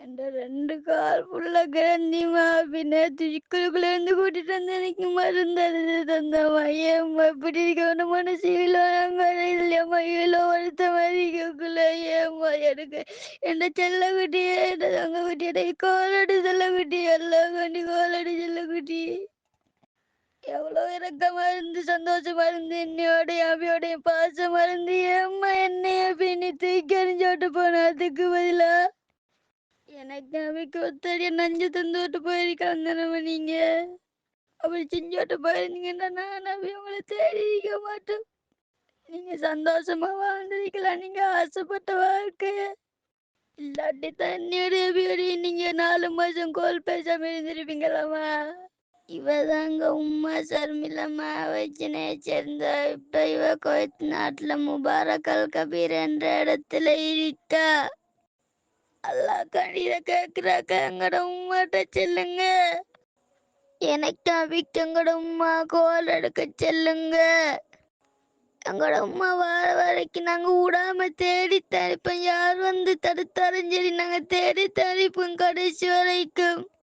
என்ற 2 கால் ஃபுல்லா கிடந்திம்மா. பின்ன துணிக்குழுக்குள்ள கூட்டிட்டு வந்து எனக்கு மருந்து அறுது தந்தம்மா. ஏம்மா இப்படி இருக்க உன மனசு இவ்வளோ நாங்க இல்லையம்மா இவ்வளோ வருத்த மாதிரி இருக்கக்குள்ள ஏம்மா எனக்கு என் செல்லக்குட்டியே என் தங்கக்குட்டி எனக்கு கோலடி செல்லக்குட்டி எல்லாம் கண்டி கோலடி செல்லக்குட்டி எவ்வளோ இறக்கமா இருந்து சந்தோஷமா இருந்து என்னையோடைய அவையோடைய பாசமா இருந்து ஏம்மா என்னைய பின்னி தூக்கி எறிஞ்சோட்டு போன அதுக்கு பதிலா எனக்கு அவைக்கு ஒத்தடிய நஞ்சு தந்து விட்டு போயிருக்காங்க நம்ம நீங்க அப்படி செஞ்சோட்டு போயிருந்தீங்கன்னா நான் அவை உங்களை தேடி இருக்க மாட்டோம். நீங்க சந்தோஷமா வாழ்ந்திருக்கலாம் நீங்க ஆசைப்பட்ட வாழ்க்கைய. இல்லாட்டி தண்ணியோடைய அபியோடைய நீங்க 4 மாசம் கோல் பேசாம இருந்திருப்பீங்களாமா. இவதாங்க உம்மா சர்மிளம்மா வச்சினை சேர்ந்த. இப்ப இவ குவைத் நாட்டுல முபாரக் அல் கபீர் என்ற இடத்துல இருக்கா. அல்லாஹ் கண்ணீரை கேட்கிறாக்க எங்கட உம்மாட்ட செல்லுங்க. எனக்கு அவிக்கு எங்கட உம்மா கோல் எடுக்க செல்லுங்க. எங்கட உம்மா வார வரைக்கும் நாங்க விடாம தேடி தரிப்போம். யார் வந்து தடுத்தாலும் சரி நாங்க தேடி தரிப்போம் கடைசி வரைக்கும்.